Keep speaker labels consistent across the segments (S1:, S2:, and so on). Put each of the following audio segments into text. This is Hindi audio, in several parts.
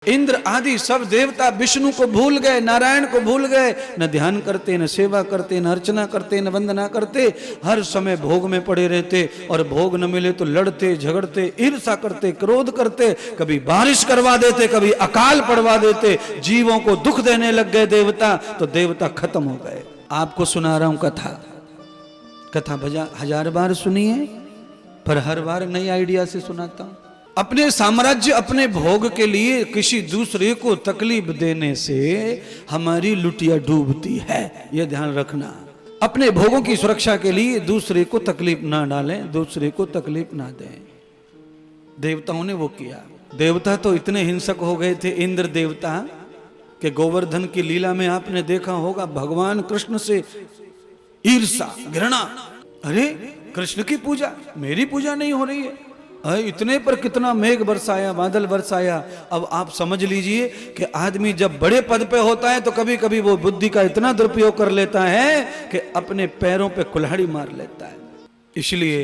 S1: इंद्र आदि सब देवता विष्णु को भूल गए, नारायण को भूल गए, न ध्यान करते, न सेवा करते, न अर्चना करते, न वंदना करते, हर समय भोग में पड़े रहते और भोग न मिले तो लड़ते झगड़ते, ईर्षा करते, क्रोध करते, कभी बारिश करवा देते, कभी अकाल पड़वा देते, जीवों को दुख देने लग गए देवता, तो देवता खत्म हो गए। आपको सुना रहा हूं कथा 1000 बार सुनिए, पर हर बार नई आइडिया से सुनाता हूं। अपने साम्राज्य अपने भोग के लिए किसी दूसरे को तकलीफ देने से हमारी लुटिया डूबती है, यह ध्यान रखना। अपने भोगों की सुरक्षा के लिए दूसरे को तकलीफ ना डालें, दूसरे को तकलीफ ना दें। देवताओं ने वो किया। देवता तो इतने हिंसक हो गए थे, इंद्र देवता, कि गोवर्धन की लीला में आपने देखा होगा, भगवान कृष्ण से ईर्षा, घृणा। अरे कृष्ण की पूजा, मेरी पूजा नहीं हो रही है। इतने पर कितना मेघ बरसाया, बादल बरसाया। अब आप समझ लीजिए कि आदमी जब बड़े पद पे होता है तो कभी कभी वो बुद्धि का इतना दुरुपयोग कर लेता है कि अपने पैरों पे कुल्हाड़ी मार लेता है। इसलिए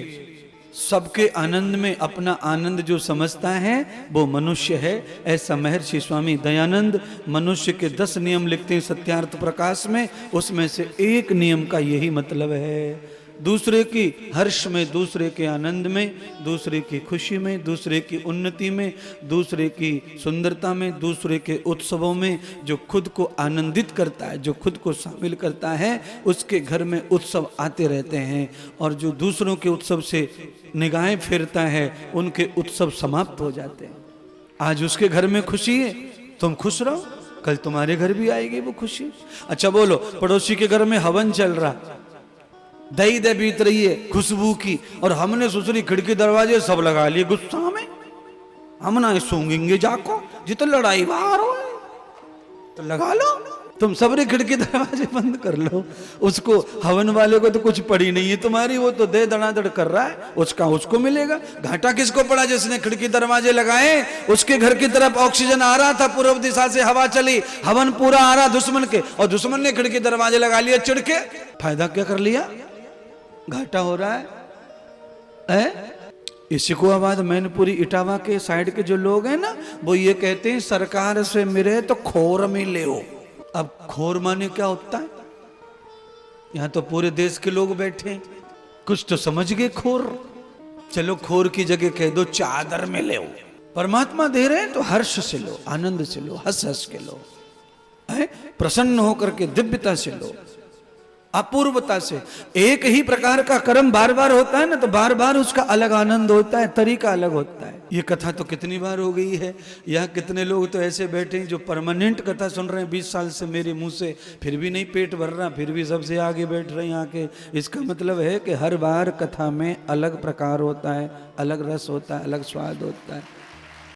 S1: सबके आनंद में अपना आनंद जो समझता है वो मनुष्य है। ऐसा महर्षि स्वामी दयानंद मनुष्य के 10 नियम लिखते हैं सत्यार्थ प्रकाश में, उसमें से एक नियम का यही मतलब है। दूसरे की हर्ष में, दूसरे के आनंद में, दूसरे की खुशी में, दूसरे की उन्नति में, दूसरे की सुंदरता में, दूसरे के उत्सवों में जो खुद को आनंदित करता है, जो खुद को शामिल करता है, उसके घर में उत्सव आते रहते हैं। और जो दूसरों के उत्सव से निगाहें फेरता है, उनके उत्सव समाप्त हो जाते हैं। आज उसके घर में खुशी है, तुम खुश रहो, कल तुम्हारे घर भी आएगी वो खुशी। अच्छा बोलो, पड़ोसी के घर में हवन चल रहा, दही दे बीत रही है खुशबू की, और हमने सुसरी खिड़की दरवाजे सब लगा लिए गुस्सा में, हम ना सूंघेंगे जाको, जितो लड़ाई बाहर हो तो लगा लो, तुम सबरी खिड़की दरवाजे बंद कर लो। उसको हवन वाले को तो कुछ पड़ी नहीं है तुम्हारी, वो तो दे दड़ादड़ कर रहा है, उसका उसको मिलेगा। घाटा किसको पड़ा? जिसने खिड़की दरवाजे लगाए, उसके घर की तरफ ऑक्सीजन आ रहा था, पूर्व दिशा से हवा चली, हवन पूरा आ रहा दुश्मन के, और दुश्मन ने खिड़की दरवाजे लगा लिए चिढ़ के। फायदा क्या कर लिया? घाटा हो रहा है। इसी को आवाज मैनपुरी इटावा के साइड के जो लोग हैं ना, वो ये कहते हैं सरकार से मिले तो खोर में ले हो। अब खोर माने क्या होता है? यहां तो पूरे देश के लोग बैठे हैं, कुछ तो समझ गए खोर। चलो खोर की जगह कह दो चादर में ले हो। परमात्मा दे रहे हैं तो हर्ष से लो, आनंद से लो, हंस हंस के लो, प्रसन्न होकर के दिव्यता से लो, अपूर्वता से। एक ही प्रकार का कर्म बार बार होता है ना, तो बार बार उसका अलग आनंद होता है, तरीका अलग होता है। ये कथा तो कितनी बार हो गई है। यहाँ कितने लोग तो ऐसे बैठे हैं जो परमानेंट कथा सुन रहे हैं 20 साल से मेरे मुंह से, फिर भी नहीं पेट भर रहा, फिर भी सबसे आगे बैठ रहे हैं आके। इसका मतलब है कि हर बार कथा में अलग प्रकार होता है, अलग रस होता है, अलग स्वाद होता है।